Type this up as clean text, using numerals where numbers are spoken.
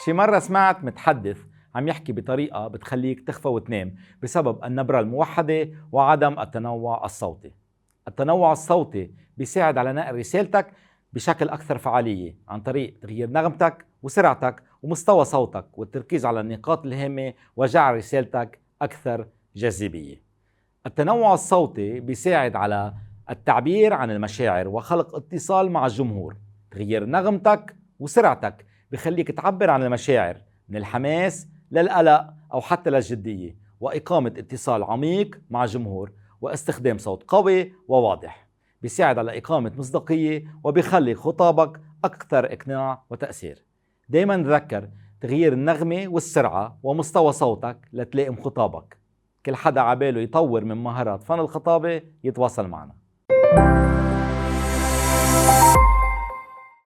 شي مرة سمعت متحدث عم يحكي بطريقة بتخليك تخفى وتنام بسبب النبرة الموحدة وعدم التنوع الصوتي. التنوع الصوتي بيساعد على نقل رسالتك بشكل أكثر فعالية عن طريق تغيير نغمتك وسرعتك ومستوى صوتك والتركيز على النقاط الهامة وجعل رسالتك أكثر جاذبية. التنوع الصوتي بيساعد على التعبير عن المشاعر وخلق اتصال مع الجمهور. تغيير نغمتك وسرعتك بخليك تعبر عن المشاعر من الحماس للقلق أو حتى للجدية، وإقامة اتصال عميق مع الجمهور واستخدام صوت قوي وواضح بيساعد على إقامة مصداقية وبيخلي خطابك أكثر إقناع وتأثير. دايما تذكر تغيير النغمة والسرعة ومستوى صوتك لتلائم خطابك. كل حدا عباله يطور من مهارات فن الخطابة يتواصل معنا.